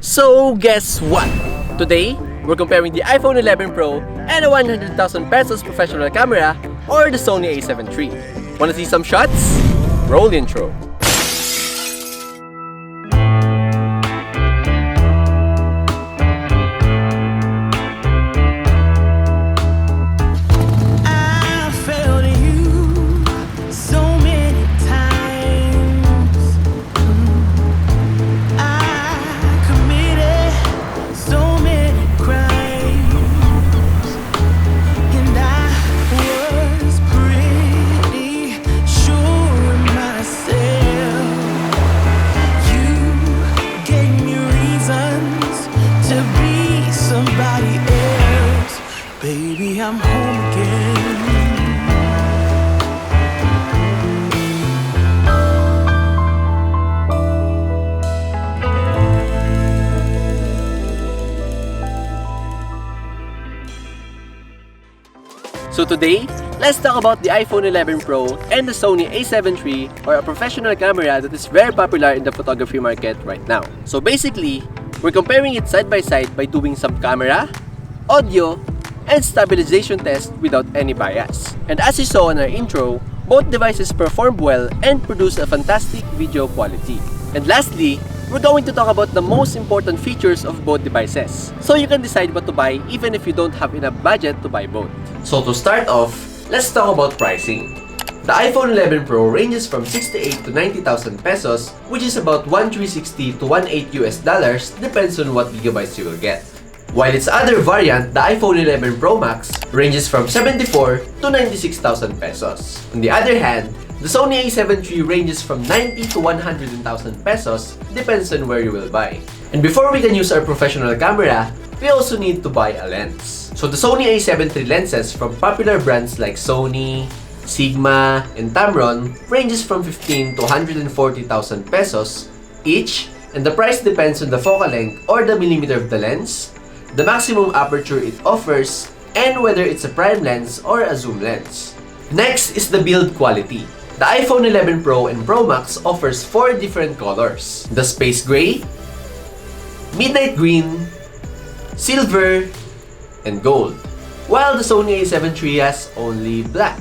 So guess what? Today, we're comparing the iPhone 11 Pro and a 100,000 pesos professional camera or the Sony A7 III. Wanna see some shots? Roll the intro. Baby, I'm home again. So today, let's talk about the iPhone 11 Pro and the Sony A7 III, or a professional camera that is very popular in the photography market right now. So basically, we're comparing it side by side by doing some camera, audio, and stabilization test without any bias. And as you saw in our intro, both devices performed well and produce a fantastic video quality. And lastly, we're going to talk about the most important features of both devices, so you can decide what to buy even if you don't have enough budget to buy both. So to start off, let's talk about pricing. The iPhone 11 Pro ranges from 68 to 90,000 pesos, which is about 1,360 to 1,800 US, depends on what gigabytes you will get. While its other variant, the iPhone 11 Pro Max, ranges from 74 to 96,000 pesos. On the other hand, the Sony A7 III ranges from 90 to 100,000 pesos, depends on where you will buy. And before we can use our professional camera, we also need to buy a lens. So the Sony A7 III lenses from popular brands like Sony, Sigma, and Tamron ranges from 15 to 140,000 pesos each, and the price depends on the focal length or the millimeter of the lens, the maximum aperture it offers, and whether it's a prime lens or a zoom lens. Next is the build quality. The iPhone 11 Pro and Pro Max offers 4 different colors: the space gray, midnight green, silver, and gold, while the Sony A7 III has only black.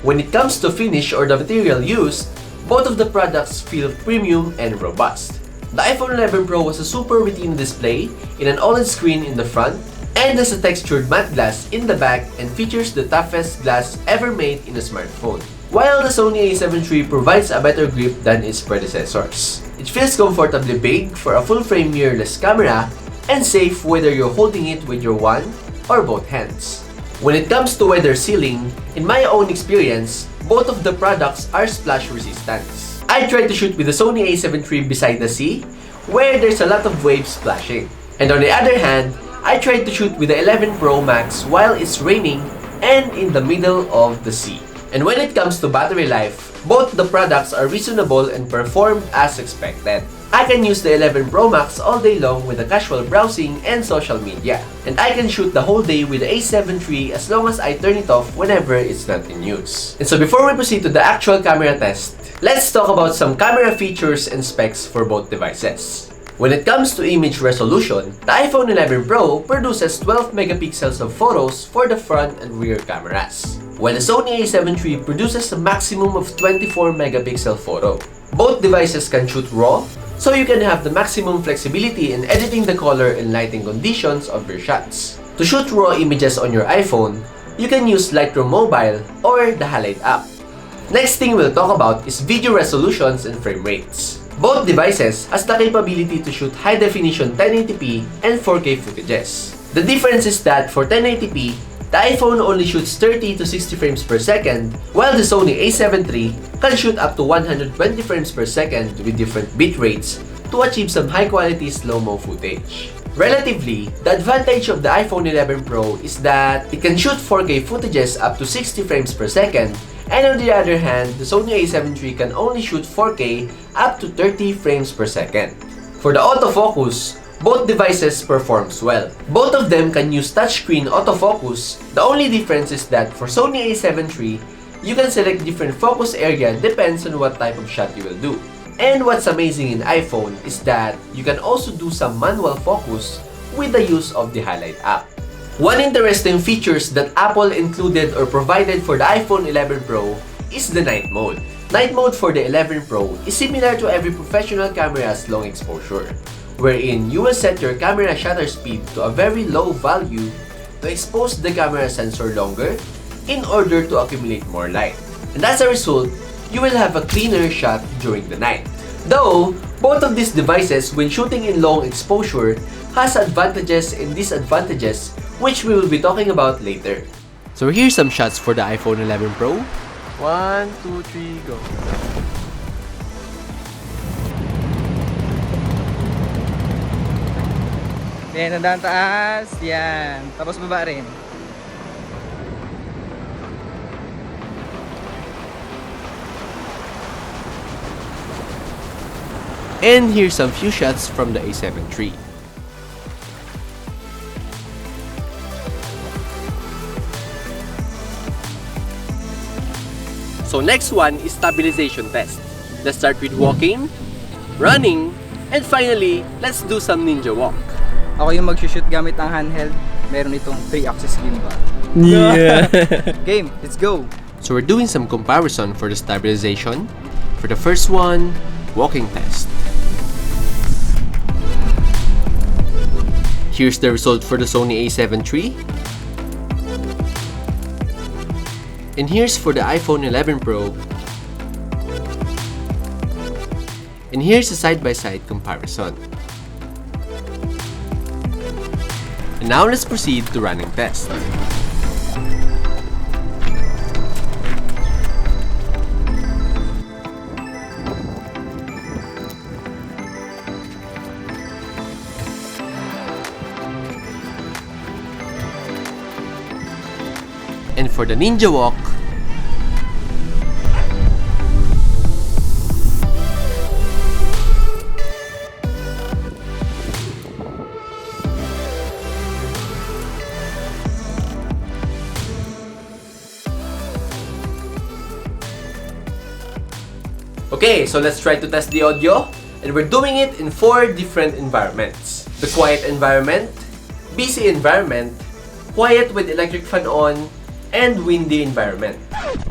When it comes to finish or the material used, both of the products feel premium and robust. The iPhone 11 Pro has a super retina display in an OLED screen in the front and has a textured matte glass in the back and features the toughest glass ever made in a smartphone. While the Sony A7 III provides a better grip than its predecessors. It feels comfortably big for a full-frame mirrorless camera and safe whether you're holding it with your one or both hands. When it comes to weather sealing, in my own experience, both of the products are splash resistant. I tried to shoot with the Sony A7 III beside the sea, where there's a lot of waves splashing. And on the other hand, I tried to shoot with the 11 Pro Max while it's raining and in the middle of the sea. And when it comes to battery life, both the products are reasonable and performed as expected. I can use the 11 Pro Max all day long with the casual browsing and social media. And I can shoot the whole day with the A7 III as long as I turn it off whenever it's not in use. And so before we proceed to the actual camera test, let's talk about some camera features and specs for both devices. When it comes to image resolution, the iPhone 11 Pro produces 12 megapixels of photos for the front and rear cameras, while the Sony A7 III produces a maximum of 24 megapixel photo. Both devices can shoot RAW, so you can have the maximum flexibility in editing the color and lighting conditions of your shots. To shoot RAW images on your iPhone, you can use Lightroom Mobile or the Halide app. Next thing we'll talk about is video resolutions and frame rates. Both devices has the capability to shoot high-definition 1080p and 4K footages. The difference is that for 1080p, the iPhone only shoots 30 to 60 frames per second, while the Sony A7 III can shoot up to 120 frames per second with different bit rates to achieve some high-quality slow-mo footage. Relatively, the advantage of the iPhone 11 Pro is that it can shoot 4K footages up to 60 frames per second, and on the other hand, the Sony A7 III can only shoot 4K up to 30 frames per second. For the autofocus, both devices performs well. Both of them can use touchscreen autofocus. The only difference is that for Sony A7 III, you can select different focus area depends on what type of shot you will do. And what's amazing in iPhone is that you can also do some manual focus with the use of the highlight app. One interesting features that Apple included or provided for the iPhone 11 Pro is the night mode. Night mode for the 11 Pro is similar to every professional camera's long exposure, wherein you will set your camera shutter speed to a very low value to expose the camera sensor longer in order to accumulate more light. And as a result, you will have a cleaner shot during the night. Though, both of these devices when shooting in long exposure has advantages and disadvantages which we will be talking about later. So here's some shots for the iPhone 11 Pro. 1, 2, 3, go! Yan, tandaan taas. Yan. Tapos baba rin. And here's some few shots from the A7iii. So next one is stabilization test. Let's start with walking, running, and finally, let's do some ninja walk. Ako yung mag-shoot gamit ang handheld. Meron itong 3-axis gimbal. Yeah! Game, let's go! So we're doing some comparison for the stabilization. For the first one, walking test. Here's the result for the Sony A7iii. And here's for the iPhone 11 Pro. And here's a side-by-side comparison. And now let's proceed to running test. And for the ninja walk, okay, so let's try to test the audio, and we're doing it in 4 different environments. The quiet environment, busy environment, quiet with electric fan on, and windy environment.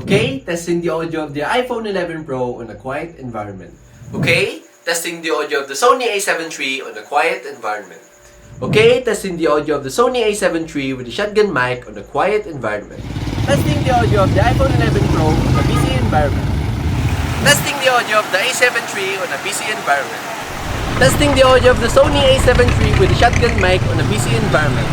Okay, testing the audio of the iPhone 11 Pro on a quiet environment. Okay, testing the audio of the Sony A7iii on a quiet environment. Okay, testing the audio of the Sony A7iii with the shotgun mic on a quiet environment. Testing the audio of the iPhone 11 Pro on a busy environment. Testing the audio of the A7iii on a busy environment. Testing the audio of the Sony A7iii with the shotgun mic on a busy environment.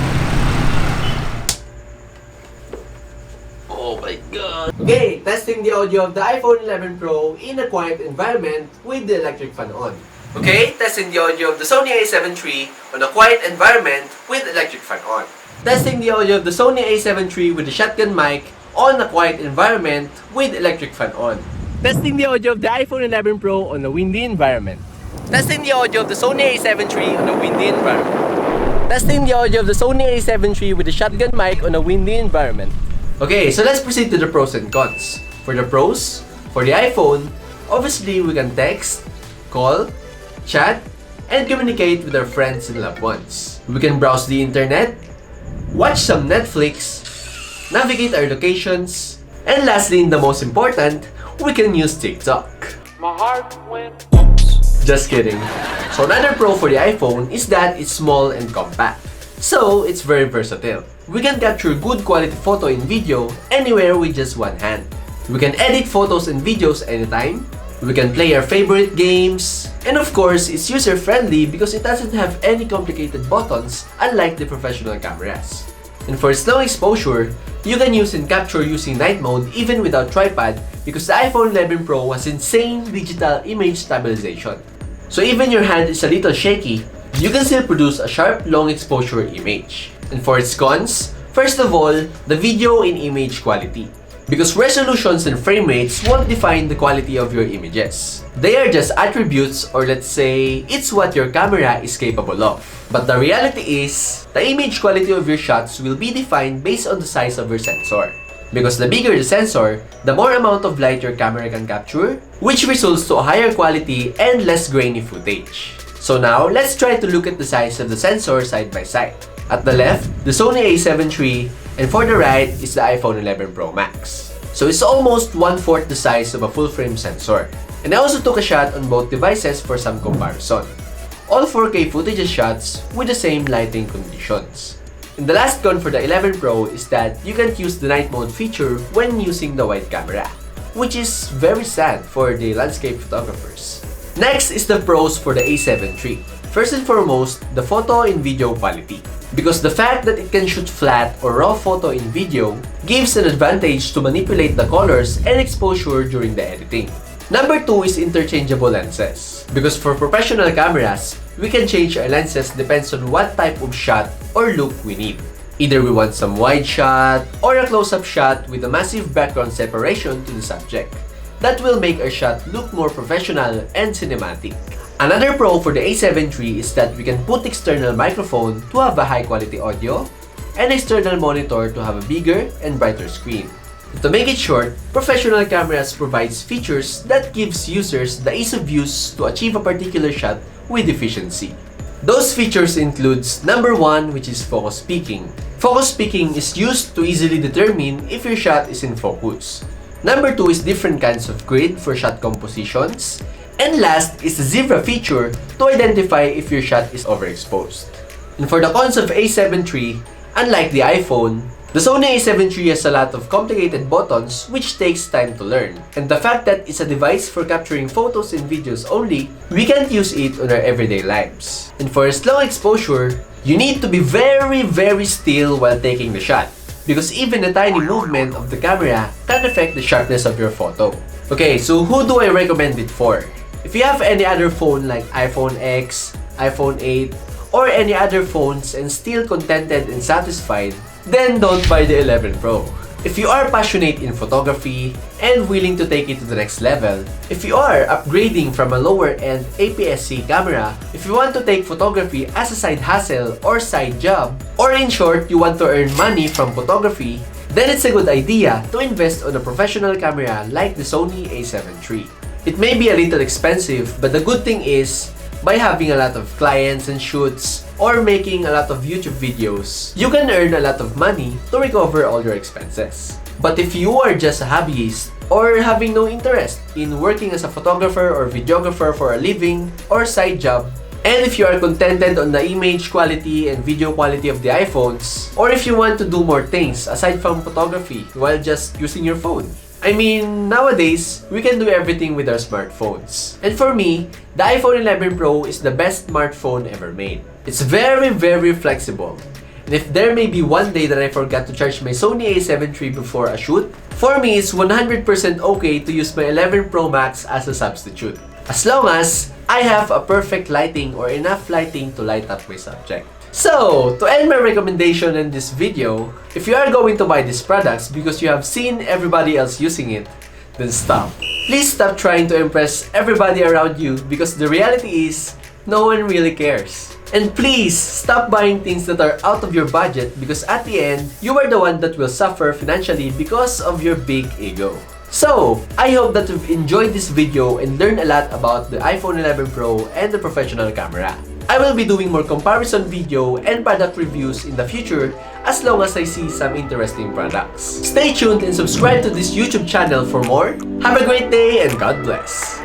Oh my god! Okay, testing the audio of the iPhone 11 Pro in a quiet environment with the electric fan on. Okay, testing the audio of the Sony A7iii on a quiet environment with electric fan on. Testing the audio of the Sony A7iii with the shotgun mic on a quiet environment with electric fan on. Testing the audio of the iPhone 11 Pro on a windy environment. Testing the audio of the Sony A7iii on a windy environment. Testing the audio of the Sony A7iii with the shotgun mic on a windy environment. Okay, so let's proceed to the pros and cons. For the pros, for the iPhone, obviously we can text, call, chat, and communicate with our friends and loved ones. We can browse the internet, watch some Netflix, navigate our locations, and lastly, and the most important, we can use TikTok. My heart went. Just kidding. So another pro for the iPhone is that it's small and compact. So it's very versatile. We can capture good quality photo and video anywhere with just one hand. We can edit photos and videos anytime. We can play our favorite games. And of course, it's user-friendly because it doesn't have any complicated buttons unlike the professional cameras. And for its low exposure, you can use and capture using night mode even without tripod because the iPhone 11 Pro has insane digital image stabilization. So even your hand is a little shaky, you can still produce a sharp long exposure image. And for its cons, first of all, the video and image quality. Because resolutions and frame rates won't define the quality of your images. They are just attributes, or let's say, it's what your camera is capable of. But the reality is, the image quality of your shots will be defined based on the size of your sensor. Because the bigger the sensor, the more amount of light your camera can capture, which results to a higher quality and less grainy footage. So now, let's try to look at the size of the sensor side by side. At the left, the Sony A7 III, and for the right is the iPhone 11 Pro Max. So it's almost 1/4 the size of a full-frame sensor. And I also took a shot on both devices for some comparison. All 4K footage shots with the same lighting conditions. And the last con for the 11 Pro is that you can't use the night mode feature when using the wide camera, which is very sad for the landscape photographers. Next is the pros for the A7 III. First and foremost, the photo and video quality. Because the fact that it can shoot flat or raw photo in video gives an advantage to manipulate the colors and exposure during the editing. Number 2 is interchangeable lenses. Because for professional cameras, we can change our lenses depends on what type of shot or look we need. Either we want some wide shot or a close-up shot with a massive background separation to the subject. That will make our shot look more professional and cinematic. Another pro for the A7 III is that we can put external microphone to have a high-quality audio and external monitor to have a bigger and brighter screen. To make it short, professional cameras provides features that gives users the ease of use to achieve a particular shot with efficiency. Those features includes number 1, which is focus peaking. Focus peaking is used to easily determine if your shot is in focus. Number 2 is different kinds of grid for shot compositions. And last is the zebra feature to identify if your shot is overexposed. And for the cons of A7 III, unlike the iPhone, the Sony A7 III has a lot of complicated buttons which takes time to learn. And the fact that it's a device for capturing photos and videos only, we can't use it on our everyday lives. And for a slow exposure, you need to be very still while taking the shot. Because even a tiny movement of the camera can affect the sharpness of your photo. Okay, so who do I recommend it for? If you have any other phone like iPhone X, iPhone 8, or any other phones and still contented and satisfied, then don't buy the 11 Pro. If you are passionate in photography and willing to take it to the next level, if you are upgrading from a lower-end APS-C camera, if you want to take photography as a side hustle or side job, or in short, you want to earn money from photography, then it's a good idea to invest on a professional camera like the Sony A7 III. It may be a little expensive, but the good thing is, by having a lot of clients and shoots, or making a lot of YouTube videos, you can earn a lot of money to recover all your expenses. But if you are just a hobbyist, or having no interest in working as a photographer or videographer for a living or side job, and if you are contented on the image quality and video quality of the iPhones, or if you want to do more things aside from photography while just using your phone. I mean, nowadays, we can do everything with our smartphones. And for me, the iPhone 11 Pro is the best smartphone ever made. It's very flexible. And if there may be one day that I forgot to charge my Sony A7 III before a shoot, for me it's 100% okay to use my 11 Pro Max as a substitute. As long as I have a perfect lighting or enough lighting to light up my subject. So, to end my recommendation in this video, if you are going to buy these products because you have seen everybody else using it, then stop. Please stop trying to impress everybody around you because the reality is, no one really cares. And please, stop buying things that are out of your budget because at the end, you are the one that will suffer financially because of your big ego. So, I hope that you've enjoyed this video and learned a lot about the iPhone 11 Pro and the professional camera. I will be doing more comparison video and product reviews in the future as long as I see some interesting products. Stay tuned and subscribe to this YouTube channel for more. Have a great day and God bless!